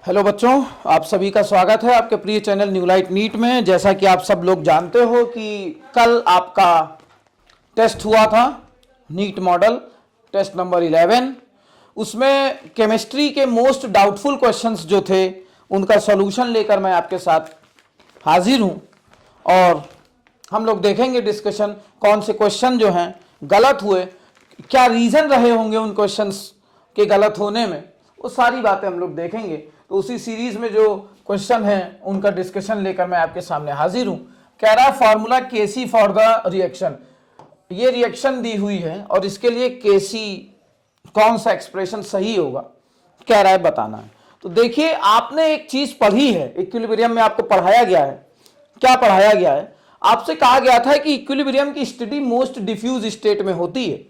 Hello बच्चों, आप सभी का स्वागत है आपके प्रिय चैनल न्यू लाइट नीट में। जैसा कि आप सब लोग जानते हो कि कल आपका टेस्ट हुआ था, नीट मॉडल टेस्ट नंबर 11। उसमें केमिस्ट्री के मोस्ट डाउटफुल क्वेश्चंस जो थे उनका सॉल्यूशन लेकर मैं आपके साथ हाजिर हूं और हम लोग देखेंगे डिस्कशन कौन से क्वेश्चन जो हैं गलत हुए, क्या रीज़न रहे होंगे उन क्वेश्चंस के गलत होने में, वो सारी बातें हम लोग देखेंगे। तो उसी सीरीज में जो क्वेश्चन है उनका डिस्कशन लेकर मैं आपके सामने हाजिर हूं। कह रहा है formula KC for the reaction, ये रिएक्शन दी हुई है और इसके लिए केसी कौन सा एक्सप्रेशन सही होगा कह रहा है बताना है। तो देखिए, आपने एक चीज पढ़ी है, इक्विलिब्रियम में आपको पढ़ाया गया है। क्या पढ़ाया गया है? आपसे कहा गया था कि इक्विलिब्रियम की स्टडी मोस्ट डिफ्यूज स्टेट में होती है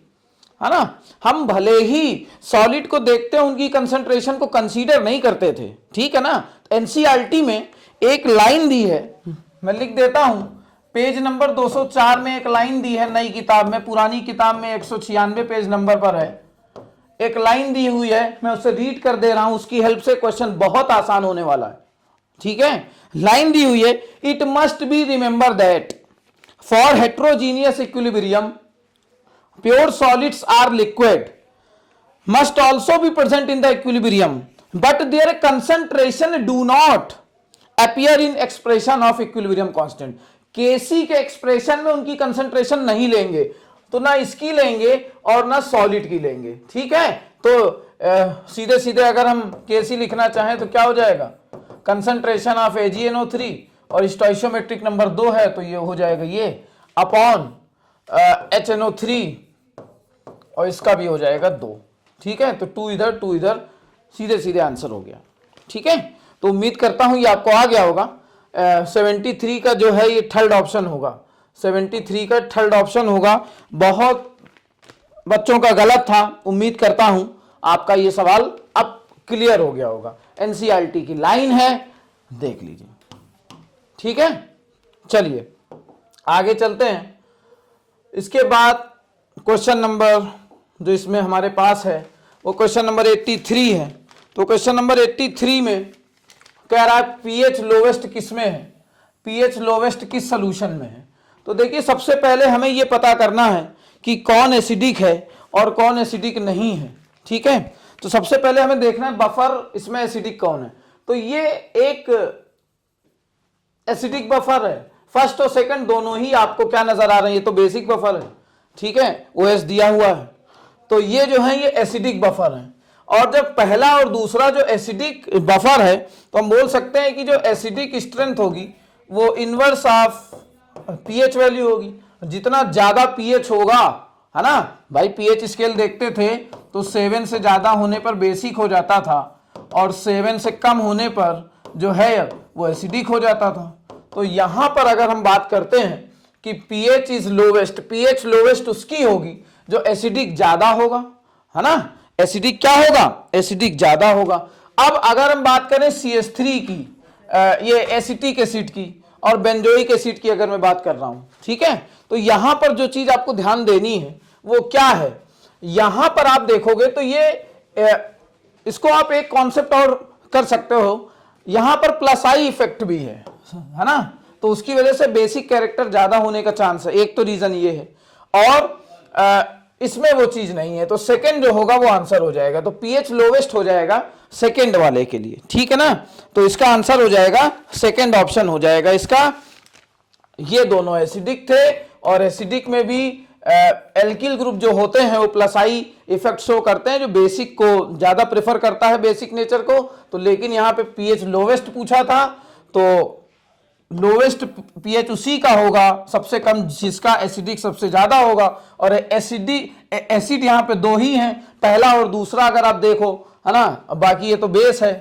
ना। हम भले ही सॉलिड को देखते हैं, उनकी कंसंट्रेशन को कंसीडर नहीं करते थे, ठीक है ना। एनसीईआरटी में एक लाइन दी है, मैं लिख देता हूं, पेज नंबर 204 में एक लाइन दी है नई किताब में, पुरानी किताब में 196 पेज नंबर पर है, एक लाइन दी हुई है, मैं उसे रीड कर दे रहा हूं। उसकी हेल्प से क्वेश्चन बहुत आसान होने वाला है, ठीक है। लाइन दी हुई है, it must be remember that for heterogeneous equilibrium pure solids are liquid must also be present in the equilibrium but their concentration do not appear in expression of equilibrium constant। केसी के expression में उनकी concentration नहीं लेंगे, तो ना इसकी लेंगे और ना सॉलिड की लेंगे, ठीक है। तो सीधे सीधे अगर हम केसी लिखना चाहें तो क्या हो जाएगा, कंसंट्रेशन ऑफ AgNO3 और स्टोइशियोमेट्रिक नंबर 2 है तो ये हो जाएगा ये अपॉन HNO3 और इसका भी हो जाएगा 2, ठीक है। तो 2 इधर 2 इधर, सीधे सीधे आंसर हो गया, ठीक है। तो उम्मीद करता हूं ये आपको आ गया होगा। 73 का जो है ये थर्ड ऑप्शन होगा, 73 का थर्ड ऑप्शन होगा। बहुत बच्चों का गलत था, उम्मीद करता हूं आपका ये सवाल अब क्लियर हो गया होगा। एनसीईआरटी की लाइन है, देख लीजिए, ठीक है। चलिए आगे चलते हैं। इसके बाद क्वेश्चन नंबर जो इसमें हमारे पास है वो क्वेश्चन नंबर 83 है। तो क्वेश्चन नंबर 83 में कह रहा है पीएच लोवेस्ट किस में है, पीएच लोवेस्ट किस सोल्यूशन में है। तो देखिए, सबसे पहले हमें ये पता करना है कि कौन एसिडिक है और कौन एसिडिक नहीं है, ठीक है। तो सबसे पहले हमें देखना है बफर इसमें एसिडिक कौन है। तो ये एक एसिडिक बफर है, फर्स्ट और सेकंड दोनों ही आपको क्या नजर आ रहे हैं, ये तो बेसिक बफर है, ठीक है, ओएस दिया हुआ है। तो ये जो है ये एसिडिक बफर है। और जब पहला और दूसरा जो एसिडिक बफर है तो हम बोल सकते हैं कि जो एसिडिक स्ट्रेंथ होगी वो इनवर्स ऑफ पीएच वैल्यू होगी। जितना ज्यादा पीएच होगा, है ना भाई, पीएच स्केल देखते थे तो 7 से ज्यादा होने पर बेसिक हो जाता था और 7 से कम होने पर जो है वो एसिडिक हो जाता था। तो यहां पर अगर हम बात करते हैं कि pH is lowest, pH lowest उसकी होगी जो एसिडिक ज्यादा होगा, है ना। एसिडिक क्या होगा, एसिडिक ज्यादा होगा। अब अगर हम बात करें CH3 की, ये एसिटिक एसिड की और बेंजोइक एसिड की अगर मैं बात कर रहा हूं, ठीक है, तो यहां पर जो चीज आपको ध्यान देनी है वो क्या है, यहां पर आप देखोगे तो ये इसको आप एक कॉन्सेप्ट और कर सकते हो, यहां पर प्लस आई इफेक्ट भी है ना। तो उसकी वजह से बेसिक कैरेक्टर ज्यादा होने का चांस है, एक तो रीजन ये है। और इसमें वो चीज नहीं है, तो सेकंड जो होगा वो आंसर हो जाएगा। तो पीएच लोवेस्ट हो जाएगा सेकंड वाले के लिए, ठीक है ना। तो इसका आंसर हो जाएगा सेकंड ऑप्शन हो जाएगा इसका। ये दोनों एसिडिक थे और एसिडिक में भी एल्किल ग्रुप जो होते हैं वो प्लस आई इफेक्ट शो करते हैं, जो बेसिक को ज्यादा प्रेफर करता है, बेसिक नेचर को। तो लेकिन यहाँ पे पीएच लोवेस्ट पूछा था तो लोवेस्ट पीएच उसी का होगा सबसे कम जिसका एसिडिक सबसे ज्यादा होगा। और एसिड यहाँ पे दो ही हैं, पहला और दूसरा अगर आप देखो, है ना, बाकी ये तो बेस है।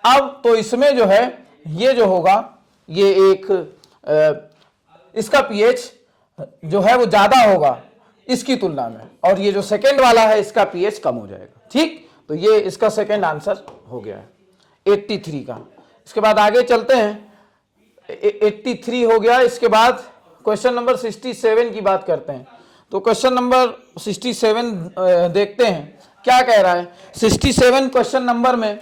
अब तो इसमें जो है ये जो होगा ये एक इसका पीएच जो है वो ज्यादा होगा इसकी तुलना में, और ये जो सेकेंड वाला है इसका पीएच कम हो जाएगा, ठीक। तो ये इसका सेकेंड आंसर हो गया है 83 का। इसके बाद आगे चलते हैं, 83 हो गया। इसके बाद क्वेश्चन नंबर 67 की बात करते हैं। तो क्वेश्चन नंबर 67 देखते हैं क्या कह रहा है। 67 क्वेश्चन नंबर में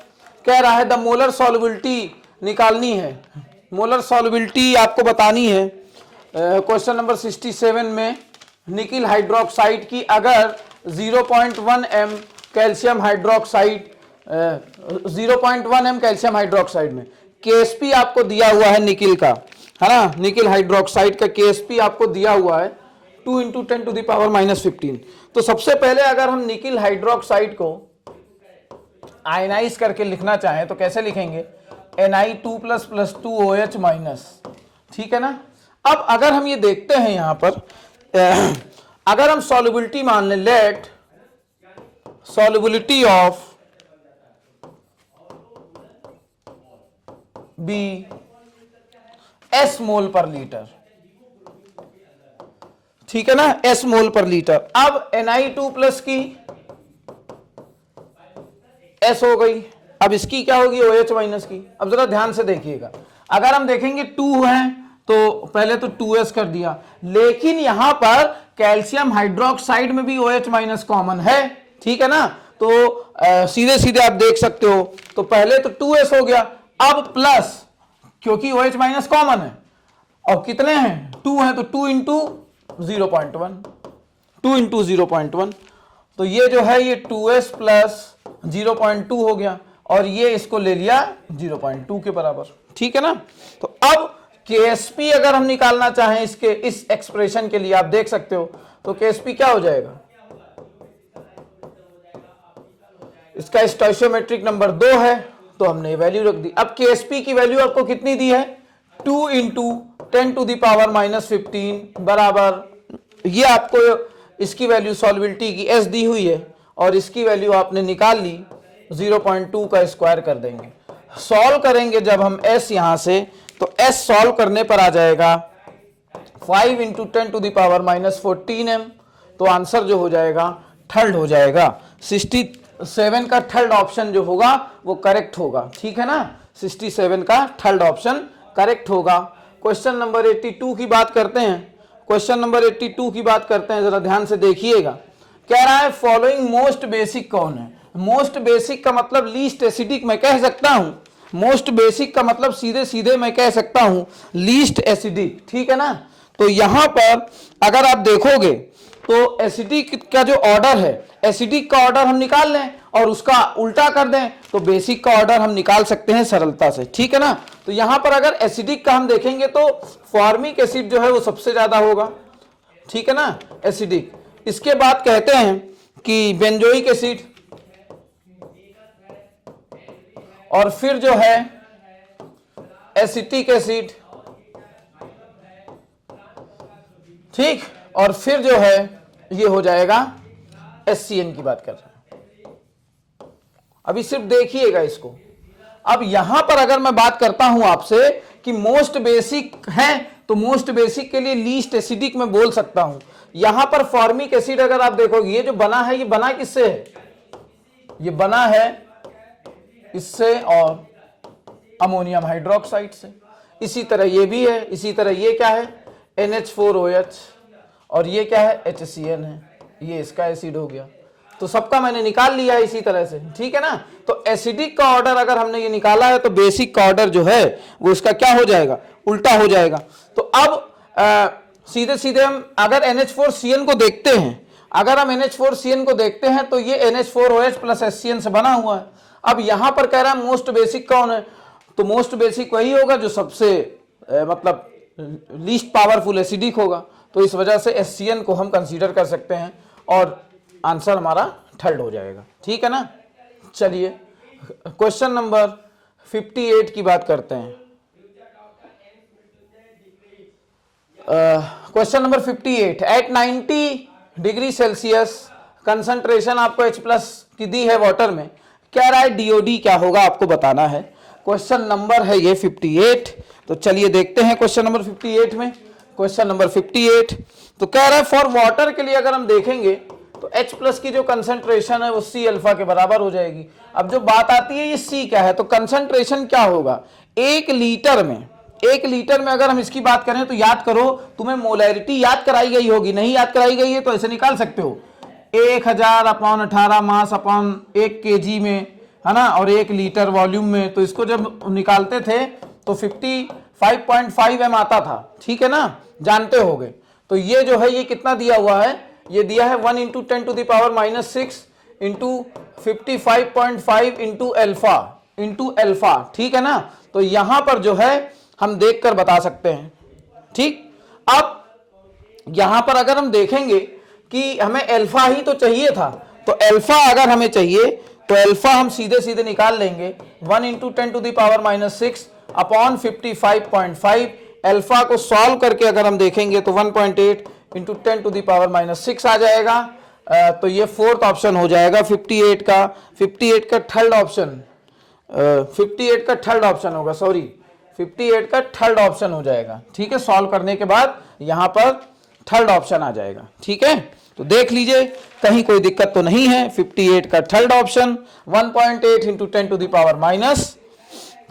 कह रहा है द मोलर सॉल्युबिलिटी निकालनी है, मोलर सॉल्युबिलिटी आपको बतानी है। क्वेश्चन नंबर 67 में निकिल हाइड्रोक्साइड की अगर 0.1 m calcium hydroxide 0.1 m calcium hydroxide में KSP आपको दिया हुआ है निकिल का, है ना, निकिल हाइड्रोक्साइड का KSP आपको दिया हुआ है 2 × 10⁻⁻15। तो सबसे पहले अगर हम निकिल हाइड्रोक्साइड को आयनाइज करके लिखना चाहें तो कैसे लिखेंगे, Na2+ 2OH-, ठीक है ना। अब अगर हम ये देखते हैं यहां पर अगर हम सॉल्युबिलिटी मान लें, let solubility of B S mole per litre, ठीक है ना, S मोल पर लीटर। अब Na2+ की S हो गई, अब इसकी क्या होगी, OH- की। अब जरा ध्यान से देखिएगा, अगर हम देखेंगे 2 है तो पहले तो 2S कर दिया, लेकिन यहां पर कैल्शियम हाइड्रोक्साइड में भी OH- कॉमन है, ठीक है ना। तो सीधे सीधे आप देख सकते हो, तो पहले तो 2S हो गया, अब प्लस, क्योंकि OH- कॉमन है, और कितने हैं, 2 हैं, तो 2 × 0.1, 2 × 0.1, तो ये जो है ये 2S + 0.2 हो गया, और ये इसको ले लिया 0.2 के बराबर, ठीक है ना। तो अब KSP अगर हम निकालना चाहें इसके इस एक्सप्रेशन के लिए, आप देख सकते हो, तो KSP क्या हो जाएगा, इसका स्टोइचियोमेट्रिक नंबर 2 है, तो हमने वैल्यू रख दी। अब KSP की वैल्यू आपको कितनी दी है, 2 × 10⁻⁻15 बराबर, ये आपको इसकी वैल्यू सॉल्युबिलिटी की S दी हुई है, और इसकी वैल्यू आपने निकाल ली, 0.2 का स्क्वायर कर देंगे। सॉल्व करेंगे जब हम S यहां से, तो S सॉल्व करने पर आ जाएगा 5 × 10⁻⁻14 m, तो आंसर जो हो जाएगा थर्ड हो जाएगा, 67 का थर्ड ऑप्शन जो होगा वो करेक्ट होगा, ठीक है ना, 67 का थर्ड ऑप्शन करेक्ट होगा। क्वेश्चन नंबर 82 की बात करते हैं, क्वेश्चन नंबर 82 की बात करते हैं, जरा ध्यान से देखिएगा। कह रहा है फॉलोइंग मोस्ट बेसिक कौन है, मोस्ट बेसिक का मतलब लीस्ट एसिडिक मैं कह सकता हूं, मोस्ट बेसिक का मतलब सीधे सीधे मैं कह सकता हूं लीस्ट एसिडिक, ठीक है ना। तो यहां पर अगर आप देखोगे तो एसिडिक का जो ऑर्डर है, एसिडिक का ऑर्डर हम निकाल लें और उसका उल्टा कर दें तो बेसिक का ऑर्डर हम निकाल सकते हैं सरलता से, ठीक है ना। तो यहां पर अगर एसिडिक का हम देखेंगे तो फॉर्मिक एसिड जो है वो सबसे ज्यादा होगा, ठीक है ना, एसिडिक। इसके बाद कहते हैं कि बेंजोइक एसिड, और फिर जो है एसिटिक एसिड, ठीक, और फिर जो है ये हो जाएगा HCN की बात कर रहे हैं। अभी सिर्फ देखिएगा इसको। अब यहां पर अगर मैं बात करता हूं आपसे कि मोस्ट बेसिक है, तो मोस्ट बेसिक के लिए लीस्ट एसिडिक मैं बोल सकता हूं। यहां पर फॉर्मिक एसिड अगर आप देखोगे, ये जो बना है ये बना किससे है, ये बना है इससे और अमोनियम हाइड्रोक्साइड से, इसी तरह ये भी है, इसी तरह ये क्या है NH4OH, और ये क्या है HCN है, ये इसका एसिड हो गया। तो सबका मैंने निकाल लिया है इसी तरह से, ठीक है ना। तो एसिडिक का ऑर्डर अगर हमने ये निकाला है तो बेसिक का ऑर्डर जो है वो इसका क्या हो जाएगा, उल्टा हो जाएगा। तो अब सीधे सीधे हम अगर NH4CN को देखते हैं, अगर हम NH4CN को देखते हैं तो ये NH4OH + HCN से बना हुआ है। अब यहां पर कह रहा है मोस्ट बेसिक कौन है, तो मोस्ट बेसिक वही होगा जो सबसे मतलब लीस्ट पावरफुल एसिडिक होगा, तो इस वजह से HCN को हम कंसीडर कर सकते हैं और आंसर हमारा थर्ड हो जाएगा, ठीक है ना। चलिए क्वेश्चन नंबर 58 की बात करते हैं। Question number 58, at 90 degree Celsius concentration आपको H+ की दी है वाटर में, कह रहा है DOD क्या होगा आपको बताना है। क्वेश्चन नंबर है ये 58, तो चलिए देखते हैं क्वेश्चन नंबर 58 में। क्वेश्चन नंबर 58 तो कह रहा है फॉर वाटर के लिए अगर हम देखेंगे तो H+ की जो कंसंट्रेशन है वो C के बराबर हो जाएगी। अब जो बात आती है ये C क्या है, तो कंसंट्रेशन क्या होगा 1 लीटर में, 1 लीटर में अगर हम इसकी बात करें तो याद करो, तुम्हें मोलैरिटी याद कराई गई होगी, नहीं याद कराई गई है तो ऐसे निकाल सकते हो 1000/18 मास/1 kg में, है ना, और 1 लीटर वॉल्यूम में, तो इसको जब निकालते थे तो 55.5 m आता था, ठीक है ना, जानते होगे। तो ये जो है ये कितना दिया हुआ है, ये दिया है 1 × 10⁻⁻6 इंटू 55.5 इंटू अल्फा, ठीक है ना। तो यहां पर जो है हम देखकर बता सकते हैं, ठीक। अब यहां पर अगर हम देखेंगे कि हमें अल्फा ही तो चाहिए था, तो अल्फा अगर हमें चाहिए तो अल्फा हम सीधे सीधे निकाल लेंगे 1 × 10⁻⁻6 अपॉन 55.5। अल्फा को सॉल्व करके अगर हम देखेंगे तो 1.8 × 10⁻⁻6 आ जाएगा। तो ये फोर्थ ऑप्शन हो जाएगा 58 का थर्ड ऑप्शन, 58 का थर्ड ऑप्शन होगा, सॉरी 58 का थर्ड ऑप्शन हो जाएगा, ठीक है। सॉल्व करने के बाद यहां पर थर्ड ऑप्शन आ जाएगा, ठीक है। तो देख लीजिए कहीं कोई दिक्कत तो नहीं है। 58 का थर्ड ऑप्शन 1.8 × 10⁻⁻,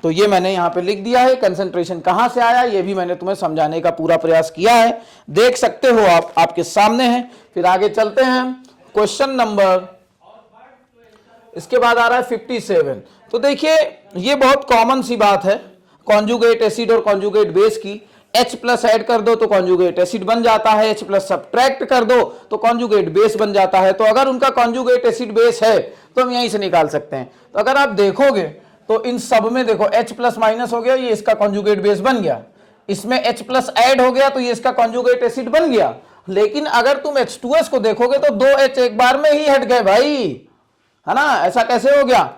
तो ये मैंने यहां पे लिख दिया है। कंसंट्रेशन कहां से आया ये भी मैंने तुम्हें समझाने का पूरा प्रयास किया है, देख सकते हो आप, आपके सामने है। फिर आगे चलते हैं, क्वेश्चन नंबर, इसके बाद आ रहा है 57। तो देखिए ये बहुत कॉमन सी बात है कॉन्जुगेट एसिड और कॉन्जुगेट बेस की। H+ ऐड कर दो तो कॉन्जुगेट एसिड बन जाता है, H+ सब्ट्रैक्ट कर दो तो कॉन्जुगेट बेस बन जाता है। तो अगर उनका कॉन्जुगेट एसिड बेस है तो हम यहीं से निकाल सकते हैं। तो अगर आप देखोगे तो इन सब में देखो H+ हो गया, ये इसका कॉन्जुगेट बेस बन गया, इसमें H+ ऐड हो गया तो ये इसका कॉन्जुगेट एसिड बन गया। लेकिन अगर तुम H2S को देखोगे तो 2 H एक बार में ही हट गए भाई, है ना, ऐसा कैसे हो गया।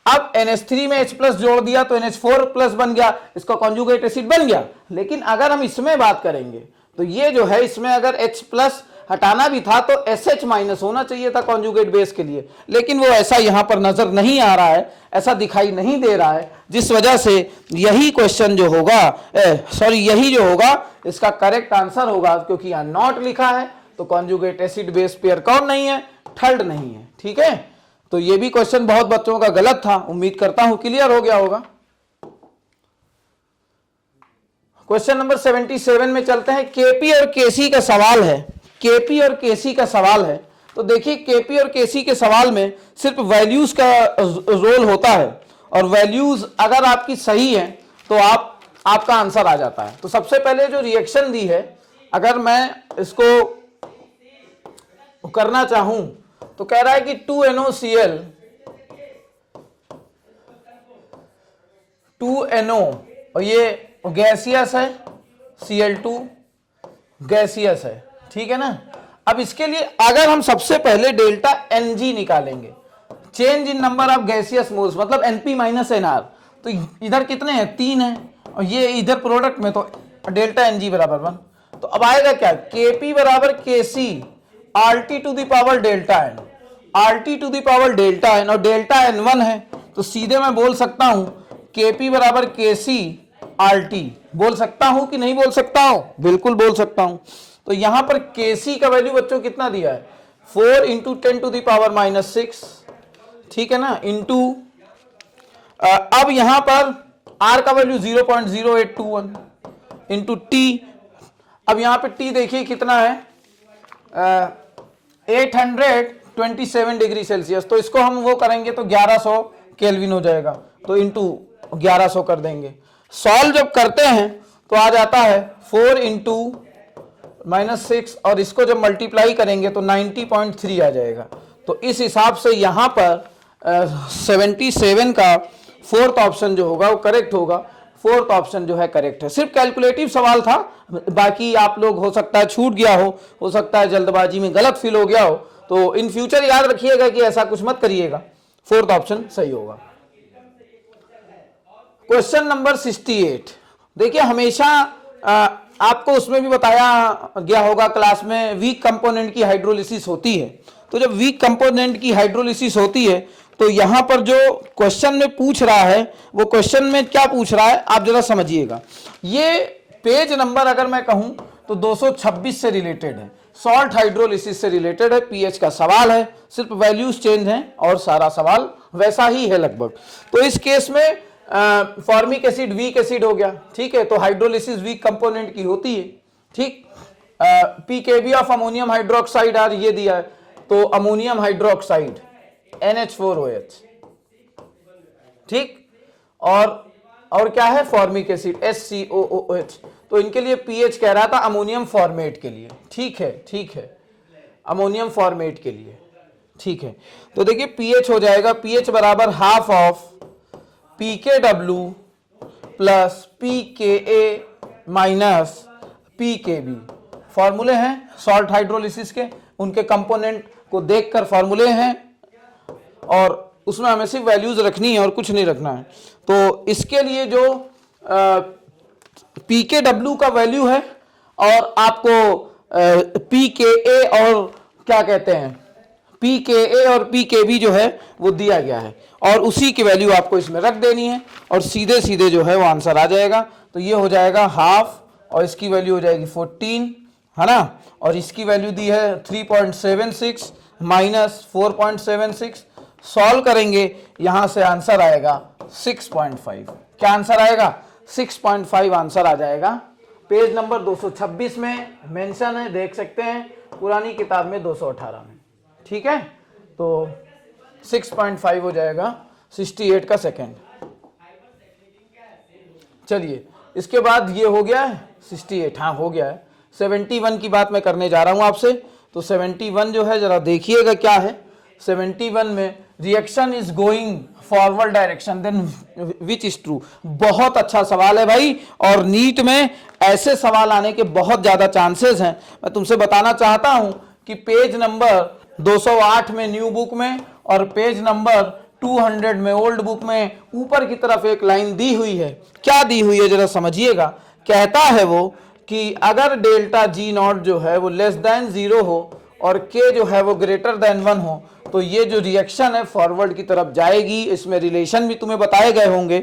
अब NH3 में H+ जोड़ दिया तो NH4+ बन गया, इसका कॉन्जुगेट एसिड बन गया। लेकिन अगर हम इसमें बात करेंगे तो ये जो है इसमें अगर H+ हटाना भी था तो SH- होना चाहिए था कॉन्जुगेट बेस के लिए, लेकिन वो ऐसा यहां पर नजर नहीं आ रहा है, ऐसा दिखाई नहीं दे रहा है, जिस वजह से यही क्वेश्चन जो होगा, यही जो होगा इसका करेक्ट आंसर होगा, क्योंकि यहां नॉट लिखा है तो कॉन्जुगेट एसिड बेस पेयर कौन नहीं है, थर्ड नहीं है, ठीक है। तो ये भी क्वेश्चन बहुत बच्चों का गलत था, उम्मीद करता हूं क्लियर हो गया होगा। क्वेश्चन नंबर 77 में चलते हैं। केपी और केसी का सवाल है, केपी और केसी का सवाल है। तो देखिए केपी और केसी के सवाल में सिर्फ वैल्यूज का रोल होता है, और वैल्यूज अगर आपकी सही है तो आपका आंसर आ जाता है। तो सबसे पहले जो रिएक्शन दी है, अगर मैं इसको करना चाहूं तो कह रहा है कि 2NOCl 2NO, और ये गैसियस है, Cl2 गैसियस है, ठीक है ना। अब इसके लिए अगर हम सबसे पहले डेल्टा Ng निकालेंगे, change in number of gaseous moles, मतलब Np - Nr, तो इधर कितने हैं, 3 है, और ये इधर प्रोडक्ट में तो डेल्टा Ng बराबर 1। तो अब आएगा क्या, Kp बराबर Kc RT to the power delta N, RT to the power delta N, और डेल्टा N1 है, तो सीधे मैं बोल सकता हूं Kp बराबर Kc RT, बोल सकता हूं कि नहीं बोल सकता हूं, बिल्कुल बोल सकता हूं। तो यहां पर Kc का वैल्यू बच्चों कितना दिया है, 4 × 10⁻⁻6, ठीक है ना, इंटू अब यहां पर R का वैल्यू 0.0821 इंटू T। अब यहां पे T देखिए कितना है, 827 डिग्री सेल्सियस, तो इसको हम वो करेंगे तो 1100 केल्विन हो जाएगा, तो इंटू 1100 कर देंगे। सॉल्व जब करते हैं तो आ जाता है 4 × -6, और इसको जब मल्टीप्लाई करेंगे तो 90.3 आ जाएगा। तो इस हिसाब से यहां पर 77 का फोर्थ ऑप्शन जो होगा वो करेक्ट होगा, फोर्थ ऑप्शन जो है करेक्ट है। सिर्फ कैलकुलेटिव सवाल था, बाकी आप लोग हो सकता है छूट गया हो सकता है जल्दबाजी में गलत फील हो गया हो, तो इन फ्यूचर याद रखिएगा कि ऐसा कुछ मत करिएगा, फोर्थ ऑप्शन सही होगा। क्वेश्चन नंबर 68, देखिए हमेशा आपको उसमें भी बताया गया होगा क्लास में, वीक कंपोनेंट की हाइड्रोलिसिस होती है। तो जब वीक कंपोनेंट की हाइड्रोलिसिस होती है तो यहां पर जो क्वेश्चन में पूछ रहा है, वो क्वेश्चन में क्या पूछ रहा है आप जरा समझिएगा। ये पेज नंबर अगर मैं कहूं तो 226 से रिलेटेड है, सॉल्ट हाइड्रोलिसिस से रिलेटेड है, पीएच का सवाल है, सिर्फ वैल्यूज चेंज हैं और सारा सवाल वैसा ही है लगभग। तो इस केस में फॉर्मिक एसिड वीक एसिड हो गया, ठीक है, तो हाइड्रोलिसिस वीक कंपोनेंट की होती है, ठीक। pKb of ammonium hydroxide are ये दिया है, तो अमोनियम हाइड्रोक्साइड NH4OH, ठीक। और क्या है, फॉर्मिक एसिड HCOOH। तो इनके लिए पीएच कह रहा था अमोनियम फॉर्मेट के लिए, ठीक है, अमोनियम फॉर्मेट के लिए, ठीक है। तो देखिए पीएच हो जाएगा, पीएच बराबर half of PKW plus PKA minus PKB। फॉर्मूले हैं सॉल्ट हाइड्रोलिसिस के, उनके कंपोनेंट को देखकर फॉर्मूले हैं और उसमें हमें सिर्फ वैल्यूज रखनी है और कुछ नहीं रखना है। तो इसके लिए जो PKW का वैल्यू है और आपको PKA और क्या कहते हैं PKA और PKB जो है वो दिया गया है और उसी की वैल्यू आपको इसमें रख देनी है और सीधे सीधे जो है वो आंसर आ जाएगा। तो ये हो जाएगा हाफ और इसकी वैल्यू हो जाएगी 14, है ना, और इसकी वैल्यू दी है 3.76 माइनस 4.76। सॉल्व करेंगे, यहां से आंसर आएगा 6.5। क्या आंसर आएगा, 6.5 आंसर आ जाएगा। पेज नंबर 226 में मेंशन है, देख सकते हैं, पुरानी किताब में 218 में, ठीक है। तो 6.5 हो जाएगा 68 का सेकेंड। चलिए इसके बाद ये हो गया है 68, हाँ हो गया है। 71 की बात मैं करने जा रहा हूं आपसे। तो 71 जो है जरा देखिएगा क्या है। 71 में reaction is going forward direction then which is true. बहुत अच्छा सवाल है भाई, और नीट में ऐसे सवाल आने के बहुत ज्यादा चांसेस हैं। मैं तुमसे बताना चाहता हूं कि पेज नंबर 208 में न्यू बुक में और पेज नंबर 200 में ओल्ड बुक में ऊपर की तरफ एक लाइन दी हुई है। क्या दी हुई है जरा समझिएगा। कहता है वो कि अगर डेल्टा G नॉट जो है वो लेस देन 0 हो और K जो है वो ग्रेटर देन 1 हो तो ये जो रिएक्शन है फॉरवर्ड की तरफ जाएगी। इसमें रिलेशन भी तुम्हें बताए गए होंगे,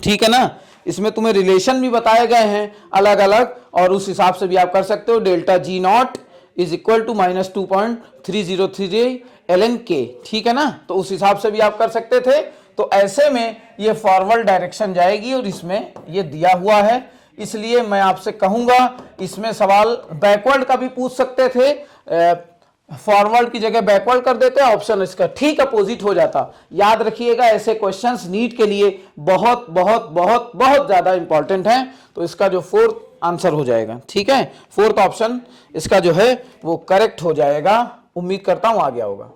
ठीक है ना, इसमें तुम्हें रिलेशन भी बताए गए हैं अलग अलग, और उस हिसाब से भी आप कर सकते हो। Delta G not is equal to minus 2.3033 ln K, ठीक है ना, तो उस हिसाब से भी आप कर सकते थे। तो ऐसे में ये फॉरवर्ड डायरेक्शन जाएगी और इसमें ये दिया हुआ है, इसलिए मैं आपसे कहूंगा इसमें सवाल बैकवर्ड का भी पूछ सकते थे, फॉरवर्ड की जगह बैकवर्ड कर देते, ऑप्शन इसका ठीक अपोजिट हो जाता। याद रखिएगा ऐसे क्वेश्चंस नीट के लिए बहुत बहुत बहुत बहुत ज्यादा इंपॉर्टेंट हैं। तो इसका जो फोर्थ आंसर हो जाएगा, ठीक है, फोर्थ ऑप्शन इसका जो है वो करेक्ट हो जाएगा। उम्मीद करता हूं आ गया होगा।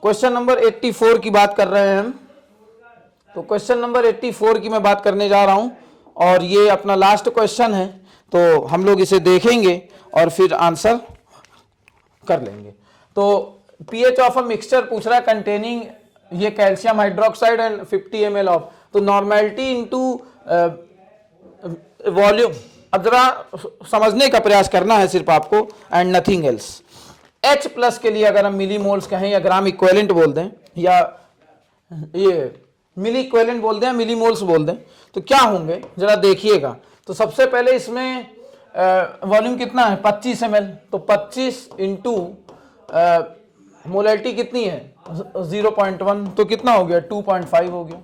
क्वेश्चन नंबर 84 की बात कर रहे हैं हम। तो क्वेश्चन नंबर 84 की मैं बात करने जा रहा हूं और ये अपना लास्ट क्वेश्चन है, तो हम लोग इसे देखेंगे और फिर आंसर कर लेंगे। तो pH ऑफ अ मिक्सचर पूछ रहा है कंटेनिंग ये calcium hydroxide and 50 ml of, तो नॉर्मेलिटी इनटू वॉल्यूम। अब जरा समझने का प्रयास करना है सिर्फ आपको and nothing else. H plus के लिए अगर हम मिली मोल्स कहें या ग्राम इक्विवेलेंट बोल दें या ये मिली इक्विवेलेंट बोल दें, मिली मोल्स बोल दें, तो क्या होंगे जरा देखिएगा। तो सबसे पहले इसमें वॉल्यूम कितना है 25 ml, तो 25 इंटू मोलैलिटी कितनी है 0.1, तो कितना हो गया 2.5 हो गया।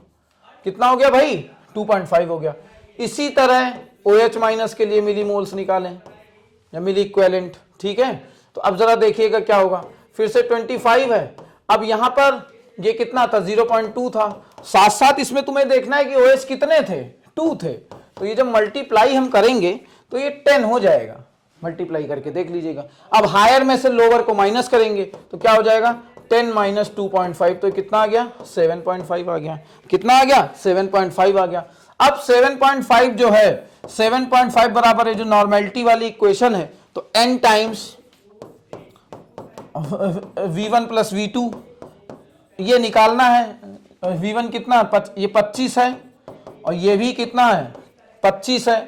कितना हो गया भाई 2.5 हो गया। इसी तरह OH माइनस के लिए मिली मोल्स निकालें या मिली इक्विवेलेंट, ठीक है। तो अब जरा देखिएगा क्या होगा, फिर से 25 है। अब यहां पर ये कितना था 0.2 था, साथ साथ इसमें तुम्हें देखना है कि OH कितने थे 2 थे, तो ये जब मल्टीप्लाई हम करेंगे तो ये 10 हो जाएगा। मल्टीप्लाई करके देख लीजिएगा। अब हायर में से लोअर को माइनस करेंगे तो क्या हो जाएगा 10 माइनस 2.5, तो कितना आ गया 7.5 आ गया। कितना आ गया 7.5 आ गया। अब 7.5 जो है 7.5 बराबर है जो नॉर्मेलिटी वाली इक्वेशन है, तो n times V1 plus V2 ये निकालना है। V1 कितना ये 25 है और ये भी कितना है 25 है,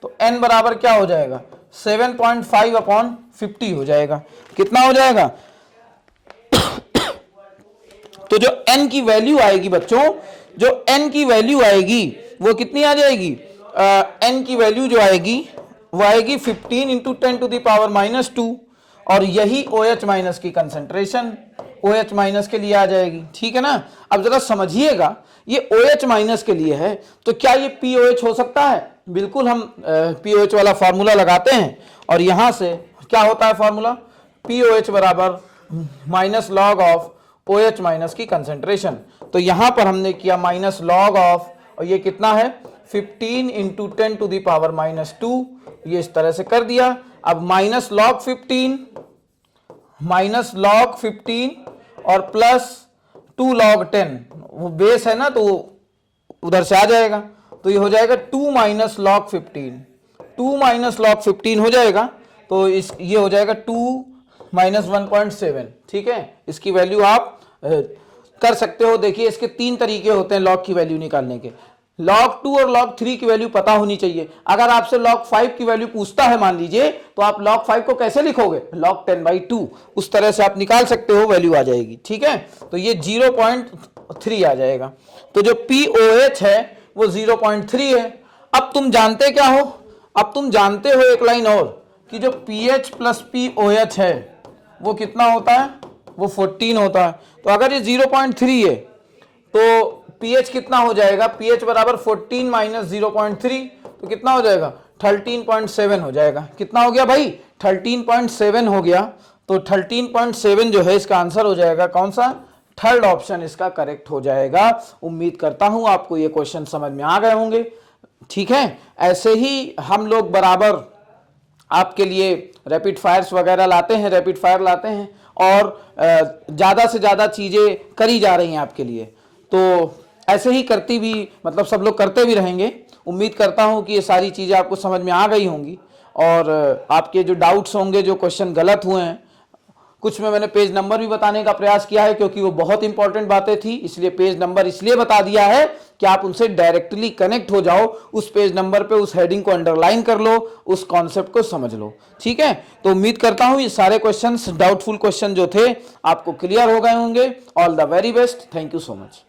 तो n बराबर क्या हो जाएगा 7.5 अपॉन 50 हो जाएगा। कितना हो जाएगा तो जो n की वैल्यू आएगी बच्चों, जो n की वैल्यू आएगी वो कितनी आ जाएगी, n की वैल्यू जो आएगी वो आएगी 15 into 10 to the power minus 2, और यही OH माइनस की कंसेंट्रेशन OH माइनस के लिए आ जाएगी, ठीक है ना। अब जरा समझिएगा ये OH माइनस के लिए है, तो क्या ये POH हो सकता है? बिल्कुल, हम POH वाला फॉर्मूला लगाते हैं और यहां से क्या होता है फॉर्मूला, POH बराबर minus log of OH minus की कंसेंट्रेशन। तो यहां पर हमने किया माइनस लॉग ऑफ, और ये कितना है 15 इंटू 10 टू द पावर -2, ये इस तरह से कर दिया। अब माइनस लॉग 15 और प्लस 2 log 10, वो बेस है ना तो उधर से आ जाएगा, तो ये हो जाएगा 2 माइनस लॉग 15 हो जाएगा। तो ये हो जाएगा 2 माइनस 1.7, ठीक है। इसकी वैल्यू आप कर सकते हो। देखिए इसके 3 तरीके होते हैं लॉग की वैल्यू निकालने के। log 2 और log 3 की वैल्यू पता होनी चाहिए। अगर आपसे log 5 की वैल्यू पूछता है मान लीजिए, तो आप log 5 को कैसे लिखोगे, log 10/2, उस तरह से आप निकाल सकते हो, वैल्यू आ जाएगी, ठीक है। तो ये 0.3 आ जाएगा। तो जो POH है वो 0.3 है। अब तुम जानते क्या हो, अब तुम जानते हो एक लाइन और, कि जो pH प्लस POH है वो कितना होता है, वो 14 होता है। तो अगर ये 0.3 है तो pH कितना हो जाएगा, pH बराबर 14 माइनस 0.3, तो कितना हो जाएगा 13.7 हो जाएगा। कितना हो गया भाई 13.7 हो गया। तो 13.7 जो है इसका आंसर हो जाएगा कौन सा, थर्ड ऑप्शन इसका करेक्ट हो जाएगा। उम्मीद करता हूं आपको ये क्वेश्चन समझ में आ गए होंगे, ठीक है। ऐसे ही हम लोग बराबर आपके लिए रैपिड फायर्स वगैरह लाते हैं, रैपिड फायर लाते हैं, और ज़्यादा से ज़्यादा चीज़ें करी जा रही हैं आपके लिए। तो ऐसे ही करती भी, मतलब सब लोग करते भी रहेंगे। उम्मीद करता हूं कि ये सारी चीज़ें आपको समझ में आ गई होंगी, और आपके जो डाउट्स होंगे, जो क्वेश्चन गलत हुए हैं, कुछ में मैंने पेज नंबर भी बताने का प्रयास किया है, क्योंकि वो बहुत इंपॉर्टेंट बातें थी, इसलिए पेज नंबर इसलिए बता दिया है कि आप उनसे डायरेक्टली कनेक्ट हो जाओ। उस पेज नंबर पे उस हेडिंग को अंडरलाइन कर लो, उस कॉन्सेप्ट को समझ लो, ठीक है। तो उम्मीद करता हूं ये सारे क्वेश्चंस, डाउटफुल क्वेश्चन जो थे, आपको क्लियर हो गए होंगे। All the very best, thank you so much.